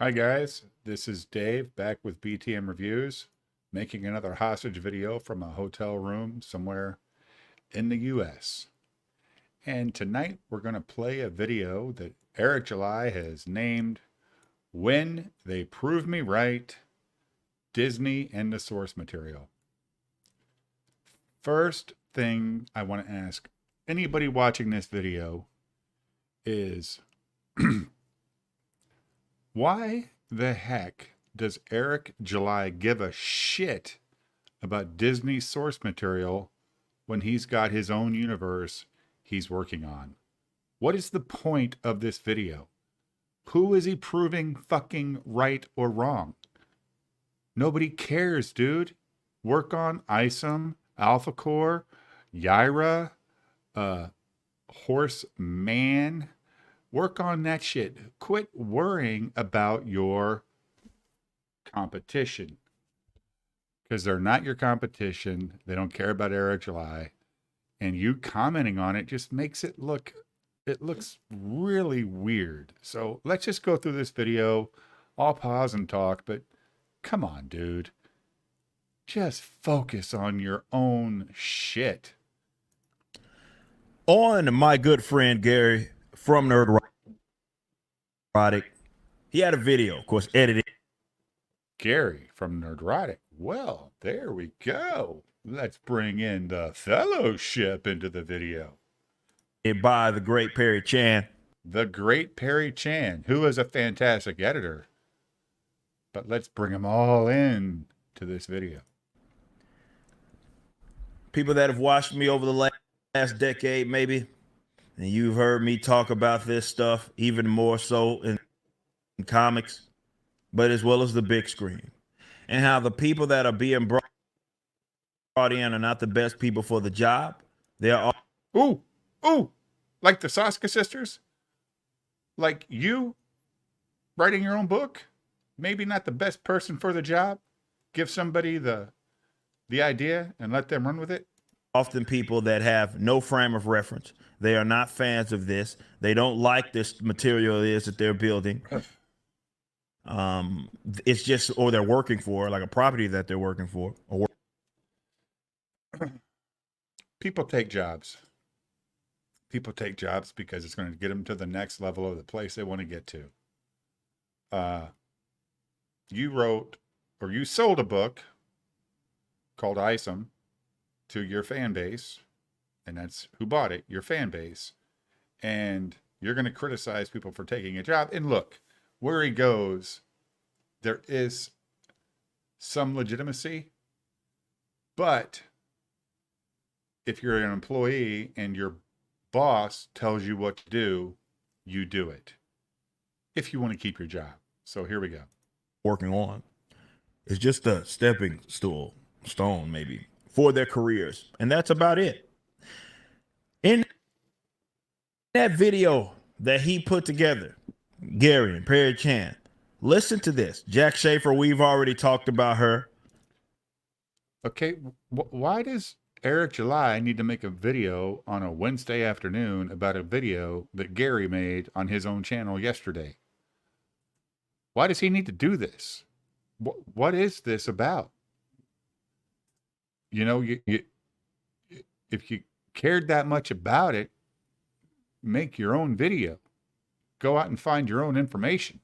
Hi guys, this is Dave back with BTM Reviews, making another hostage video from a hotel room somewhere in the US. And tonight we're going to play a video that Eric July has named When They Prove Me Right, Disney and the Source Material. First thing I want to ask anybody watching this video is why the heck does Eric July give a shit about Disney's source material when he's got his own universe he's working on? What is the point of this video? Who is he proving fucking right or wrong? Nobody cares, dude. Work on Isom, Alpha Core, Yaira, Horseman. Work on that shit. Quit worrying about your competition, because they're not your competition. They don't care about Eric July, and you commenting on it just makes it looks really weird. So let's just go through this video. I'll pause and talk, but come on, dude. Just focus on your own shit. On my good friend Gary from Nerdrotic, he had a video, of course, edited. Gary from Nerdrotic. Well, there we go. Let's bring in the fellowship into the video. By the great Perry Chan. The great Perry Chan, who is a fantastic editor. But let's bring them all in to this video. People that have watched me over the last decade, maybe, and you've heard me talk about this stuff even more so in comics, but as well as the big screen, and how the people that are being brought in are not the best people for the job. They are all like the Saska sisters, like you writing your own book, maybe not the best person for the job. Give somebody the idea and let them run with it. Often people that have no frame of reference. They are not fans of this. They don't like this material it is that they're building. It's just, or they're working for, like a property that they're working for. People take jobs. People take jobs because it's going to get them to the next level of the place they want to get to. You wrote, or you sold a book called Isom to your fan base, and that's who bought it, your fan base. And you're going to criticize people for taking a job. And look, where he goes, there is some legitimacy, but if you're an employee and your boss tells you what to do, you do it if you want to keep your job. So here we go. Working on. It's just a stepping stone maybe for their careers, and that's about it. In that video that he put together, Gary and Perry Chan, listen to this. Jack Schaefer, we've already talked about her. Okay, why does Eric July need to make a video on a Wednesday afternoon about a video that Gary made on his own channel yesterday? Why does he need to do this? What is this about? You know, if you cared that much about it, make your own video. Go out and find your own information.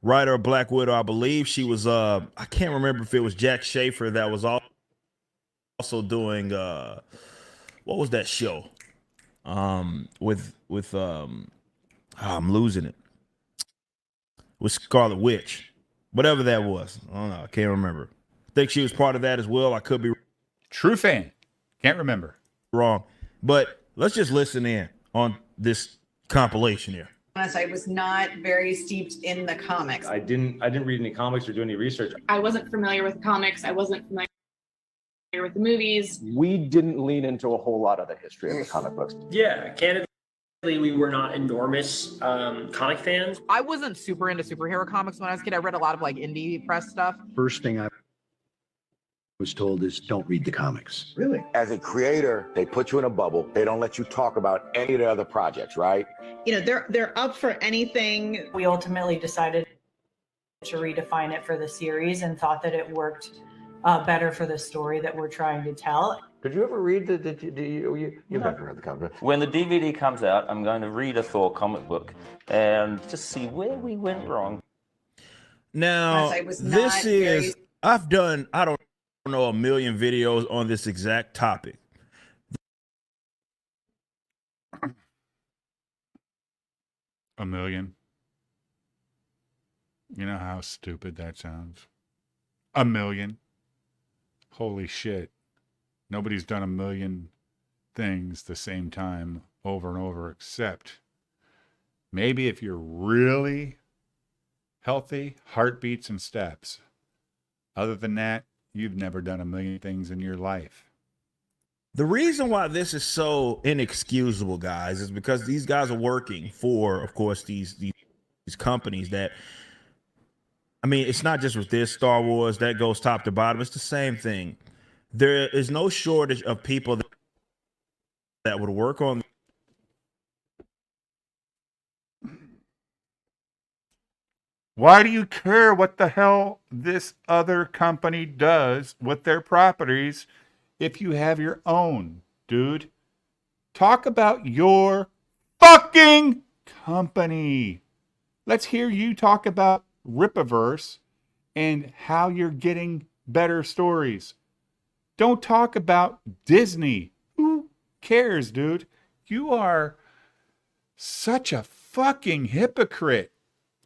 Writer of Black Widow, I believe she was, I can't remember if it was Jack Schaefer that was also doing, what was that show? I'm losing it. With Scarlet Witch, whatever that was. I don't know. I can't remember. I think she was part of that as well. I could be true fan. Can't remember. Wrong. But let's just listen in on this compilation here. I was not very steeped in the comics. I didn't read any comics or do any research. I wasn't familiar with comics. I wasn't familiar with the movies. We didn't lean into a whole lot of the history of the comic books. Yeah, candidly, we were not enormous comic fans. I wasn't super into superhero comics when I was a kid. I read a lot of like indie press stuff. First thing I was told is don't read the comics. Really? As a creator, they put you in a bubble. They don't let you talk about any of the other projects, right? You know, they're up for anything. We ultimately decided to redefine it for the series and thought that it worked better for the story that we're trying to tell. Did you ever read you've never read the comic? When the DVD comes out, I'm going to read a Thor comic book and just see where we went wrong. Now, this is, I've done, I don't know, a million videos on this exact topic. A million. You know how stupid that sounds? A million. Holy shit. Nobody's done a million things the same time over and over, except maybe if you're really healthy, heartbeats and steps. Other than that, you've never done a million things in your life. The reason why this is so inexcusable, guys, is because these guys are working for, of course, these companies that, I mean, it's not just with this Star Wars that goes top to bottom. It's the same thing. There is no shortage of people that would work on. Why do you care what the hell this other company does with their properties if you have your own, dude? Talk about your fucking company. Let's hear you talk about Rippaverse and how you're getting better stories. Don't talk about Disney. Who cares, dude? You are such a fucking hypocrite.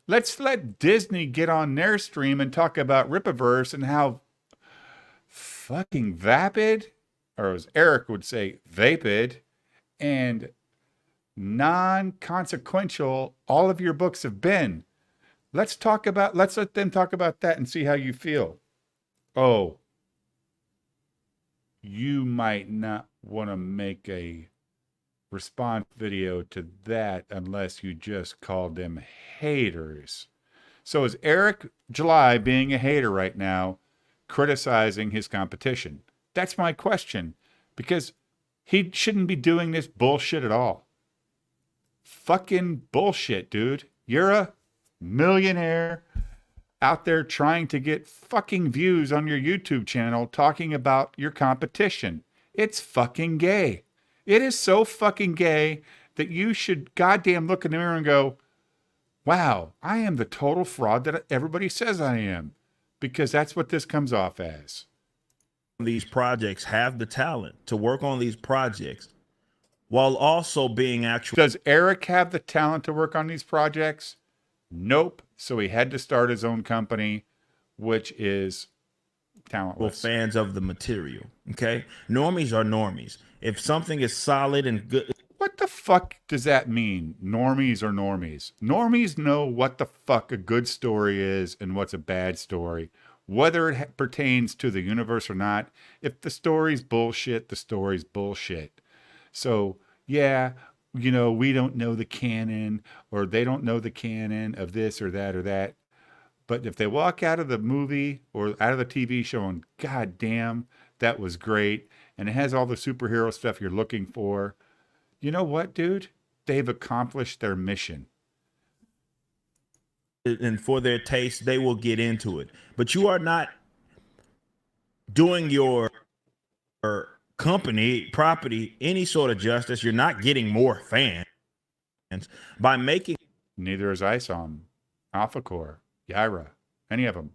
Let's let Disney get on their stream and talk about Rippaverse and how fucking vapid, or as Eric would say, vapid, and non-consequential all of your books have been. Let's let them talk about that and see how you feel. Oh, you might not want to make a response video to that unless you just called them haters. So is Eric July being a hater right now, criticizing his competition? That's my question, because he shouldn't be doing this bullshit at all. Fucking bullshit, dude. You're a millionaire out there trying to get fucking views on your YouTube channel talking about your competition. It's fucking gay. It is so fucking gay that you should goddamn look in the mirror and go, wow, I am the total fraud that everybody says I am. Because that's what this comes off as. These projects have the talent to work on these projects while also being actual. Does Eric have the talent to work on these projects? Nope. So he had to start his own company, which is talentless. Fans of the material. Okay. Normies are normies. If something is solid and good. What the fuck does that mean? Normies are normies. Normies know what the fuck a good story is and what's a bad story, whether it pertains to the universe or not. If the story's bullshit, the story's bullshit. So, yeah, you know, we don't know the canon, or they don't know the canon of this or that or that. But if they walk out of the movie or out of the TV show and, God damn, that was great, and it has all the superhero stuff you're looking for, you know what, dude? They've accomplished their mission. And for their taste, they will get into it. But you are not doing your company, property, any sort of justice. You're not getting more fans by making. Neither is Isom, AlphaCore, Yaira, any of them.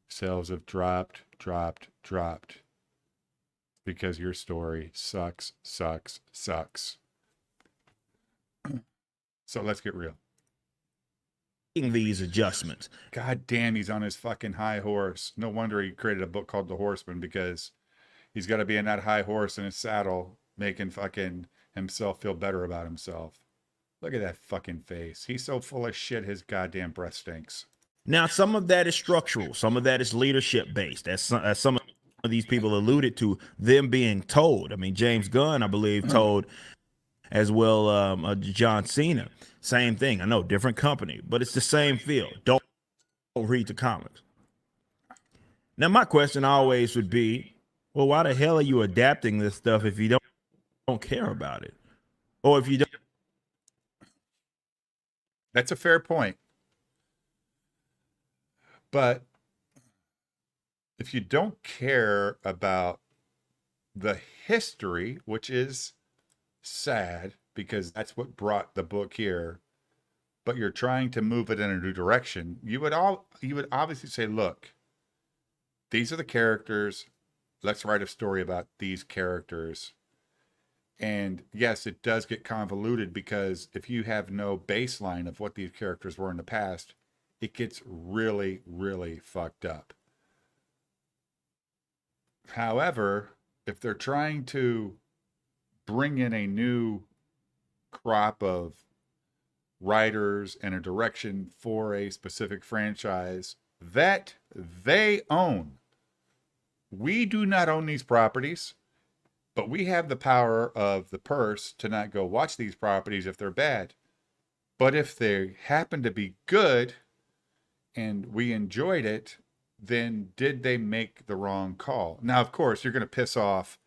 Sales have dropped. Because your story sucks. So let's get real. These adjustments. God damn, he's on his fucking high horse. No wonder he created a book called The Horseman, because he's got to be in that high horse in his saddle, making fucking himself feel better about himself. Look at that fucking face. He's so full of shit, his goddamn breath stinks. Now, some of that is structural. Some of that is leadership based. As some of these people alluded to, them being told. I mean, James Gunn, I believe, told as well. John Cena, same thing. I know, different company, but it's the same feel. Don't read the comics. Now, my question always would be, Well, why the hell are you adapting this stuff if you don't care about it, or if you don't? That's a fair point. But if you don't care about the history, which is sad because that's what brought the book here, but you're trying to move it in a new direction, you would obviously say, look, these are the characters. Let's write a story about these characters. And yes, it does get convoluted because if you have no baseline of what these characters were in the past, it gets really, really fucked up. However, if they're trying to bring in a new crop of writers and a direction for a specific franchise that they own, we do not own these properties, but we have the power of the purse to not go watch these properties if they're bad. But if they happen to be good and we enjoyed it, then did they make the wrong call? Now, of course, you're going to piss off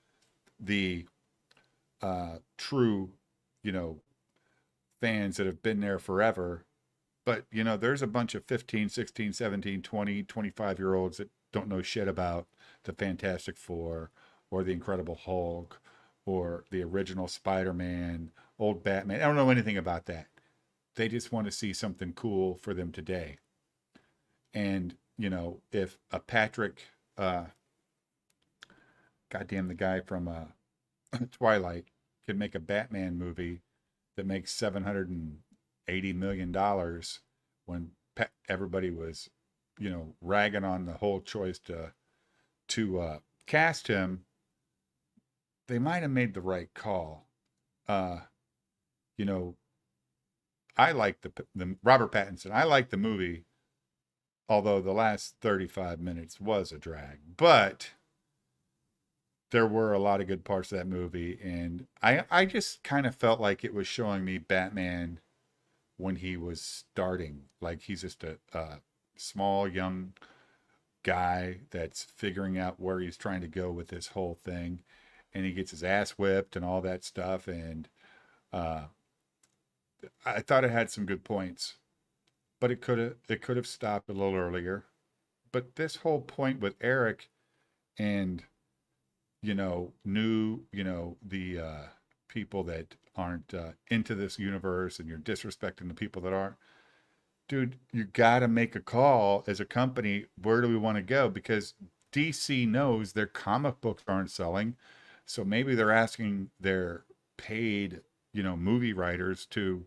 the true, fans that have been there forever. But, there's a bunch of 15, 16, 17, 20, 25-year-olds that don't know shit about the Fantastic Four or the Incredible Hulk or the original Spider-Man, old Batman. I don't know anything about that. They just want to see something cool for them today. And, if a Patrick, goddamn the guy from Twilight, could make a Batman movie that makes $780 million when everybody was, ragging on the whole choice to cast him, they might have made the right call. I like the Robert Pattinson. I like the movie, although the last 35 minutes was a drag. But there were a lot of good parts of that movie, and I just kind of felt like it was showing me Batman when he was starting. Like he's just a small, young guy that's figuring out where he's trying to go with this whole thing, and he gets his ass whipped and all that stuff. And I thought it had some good points, but it could have stopped a little earlier. But this whole point with Eric and the people that aren't into this universe, and you're disrespecting the people that are, dude, you got to make a call as a company. Where do we want to go? Because DC knows their comic books aren't selling. So maybe they're asking their paid, movie writers to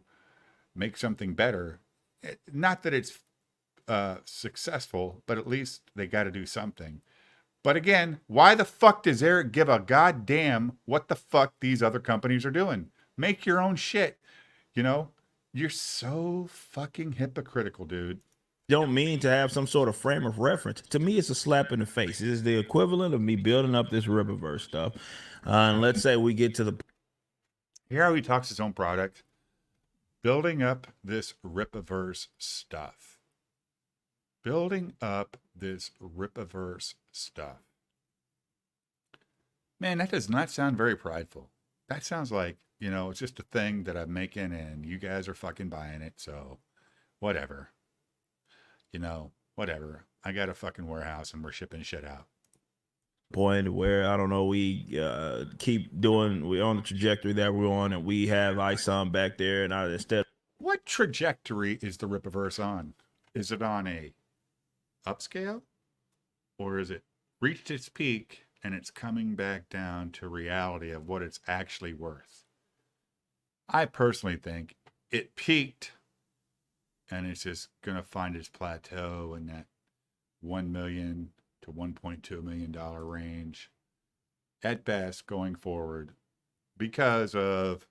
make something better. Not that it's successful, but at least they got to do something. But again, why the fuck does Eric give a goddamn what the fuck these other companies are doing? Make your own shit. You're so fucking hypocritical, dude. Don't mean to have some sort of frame of reference. To me, it's a slap in the face. It is the equivalent of me building up this Rippaverse stuff. And let's say we get to the... Hear how he talks his own product? Building up this Rippaverse stuff. Building up this Rippaverse stuff. Man, that does not sound very prideful. That sounds like, it's just a thing that I'm making and you guys are fucking buying it. So whatever. Whatever. I got a fucking warehouse and we're shipping shit out. Point where, I don't know, we we're on the trajectory that we're on, and we have Isom back there, and instead... What trajectory is the Rippaverse on? Is it on a upscale? Or is it reached its peak and it's coming back down to reality of what it's actually worth? I personally think it peaked and it's just going to find its plateau in that $1 million to $1.2 million range at best going forward, because of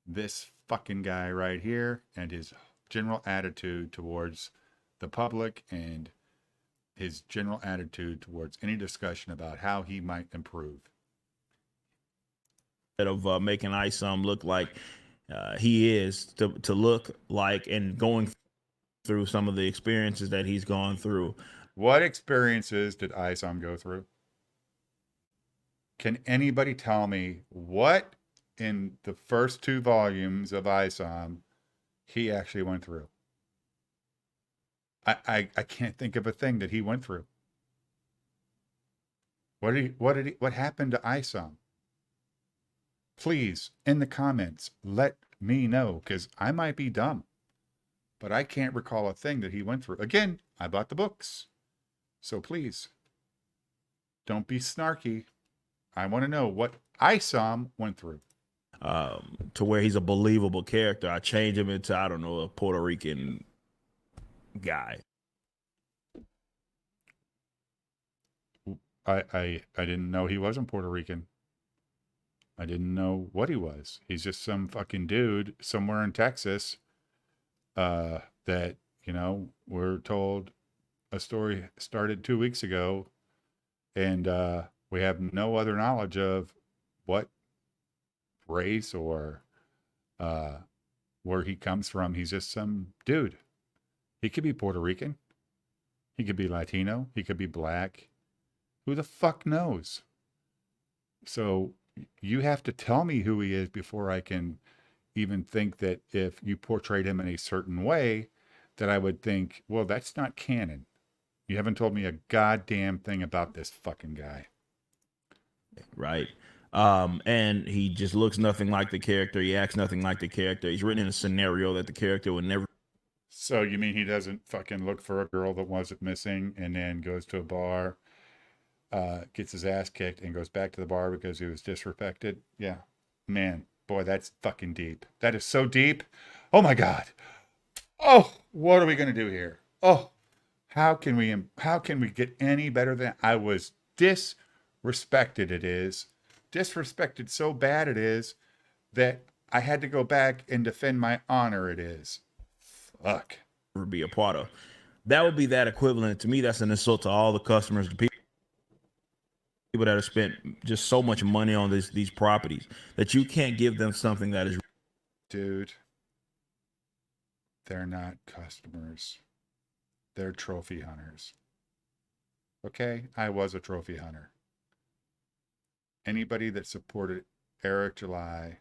this fucking guy right here and his general attitude towards the public and his general attitude towards any discussion about how he might improve. Of making Isom look like he is to look like, and going through some of the experiences that he's gone through. What experiences did Isom go through? Can anybody tell me what in the first 2 volumes of Isom he actually went through? I can't think of a thing that he went through. What happened to Isom? Please, in the comments, let me know, because I might be dumb, but I can't recall a thing that he went through. Again, I bought the books, so please don't be snarky. I want to know what Isom went through. To where he's a believable character. I change him into, I don't know, a Puerto Rican guy. I didn't know he wasn't Puerto Rican. I didn't know what he was. He's just some fucking dude somewhere in Texas that, you know, we're told a story started 2 weeks ago, and we have no other knowledge of what race or where he comes from. He's just some dude. He could be Puerto Rican. He could be Latino. He could be black. Who the fuck knows? So you have to tell me who he is before I can even think that if you portrayed him in a certain way, that I would think, well, that's not canon. You haven't told me a goddamn thing about this fucking guy. Right. And he just looks nothing like the character. He acts nothing like the character. He's written in a scenario that the character would never. So you mean he doesn't fucking look for a girl that wasn't missing and then goes to a bar, gets his ass kicked and goes back to the bar because he was disrespected? Yeah. Man, boy, that's fucking deep. That is so deep. Oh my God. Oh, what are we going to do here? Oh, how can we get any better than I was disrespected? It is disrespected so bad it is that I had to go back and defend my honor. It is. Fuck. Be a part of. That would be that equivalent. To me, that's an insult to all the customers, the people that have spent just so much money on these properties, that you can't give them something that is. Dude, they're not customers. They're trophy hunters. Okay, I was a trophy hunter. Anybody that supported Eric July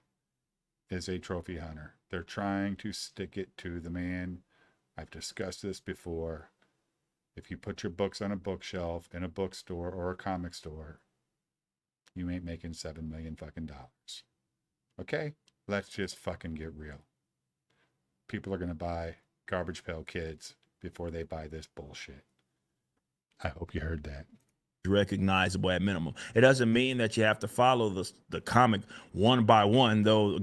is a trophy hunter. They're trying to stick it to the man. I've discussed this before. If you put your books on a bookshelf in a bookstore or a comic store, you ain't making $7 million fucking dollars. Okay? Let's just fucking get real. People are going to buy Garbage Pail Kids before they buy this bullshit. I hope you heard that. Recognizable at minimum. It doesn't mean that you have to follow the comic one by one, though.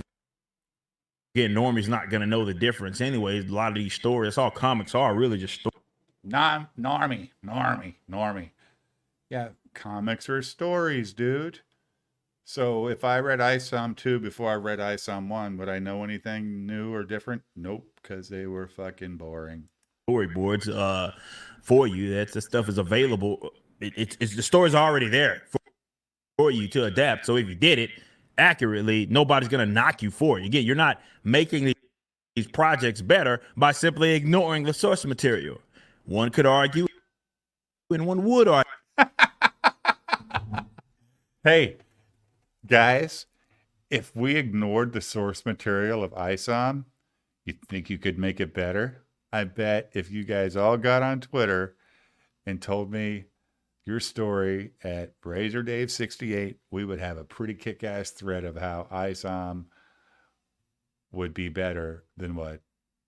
Again, Normie's not going to know the difference anyways. A lot of these stories, that's all comics are, really just stories. Normie. Yeah, comics are stories, dude. So if I read Isom 2 before I read Isom 1, would I know anything new or different? Nope, because they were fucking boring. Storyboards for you. That stuff is available. It's the story's already there for you to adapt. So if you did it accurately, nobody's going to knock you for it. Again, you're not making these projects better by simply ignoring the source material. One could argue, and one would argue. Hey, guys, if we ignored the source material of Isom, you think you could make it better? I bet if you guys all got on Twitter and told me your story at RazorDave68, we would have a pretty kick-ass thread of how Isom would be better than what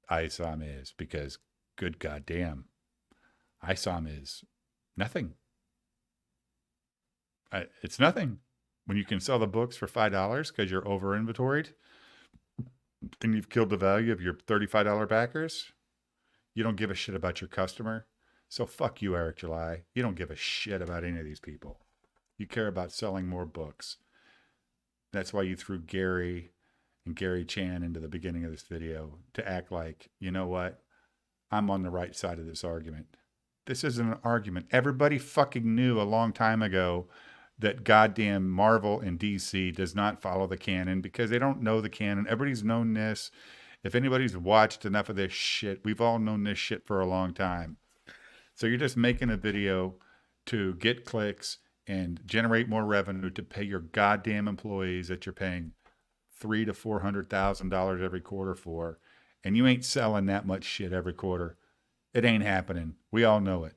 Isom is, because good goddamn, Isom is nothing. It's nothing. When you can sell the books for $5 because you're over inventoried and you've killed the value of your $35 backers, you don't give a shit about your customer. So fuck you, Eric July. You don't give a shit about any of these people. You care about selling more books. That's why you threw Gary and Gary Chan into the beginning of this video to act like, you know what? I'm on the right side of this argument. This isn't an argument. Everybody fucking knew a long time ago that goddamn Marvel and DC does not follow the canon because they don't know the canon. Everybody's known this. If anybody's watched enough of this shit, we've all known this shit for a long time. So you're just making a video to get clicks and generate more revenue to pay your goddamn employees that you're paying $300,000 to $400,000 every quarter for, and you ain't selling that much shit every quarter, it ain't happening. We all know it.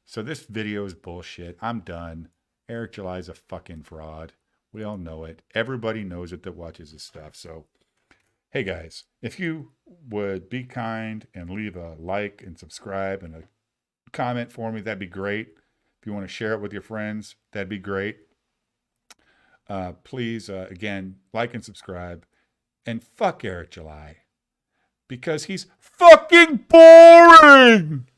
So this video is bullshit. I'm done. Eric July's a fucking fraud. We all know it. Everybody knows it that watches this stuff. So, hey guys, if you would be kind and leave a like and subscribe and a comment for me, that'd be great. If you want to share it with your friends, that'd be great. Please, again, like and subscribe. And fuck Eric July. Because he's fucking boring!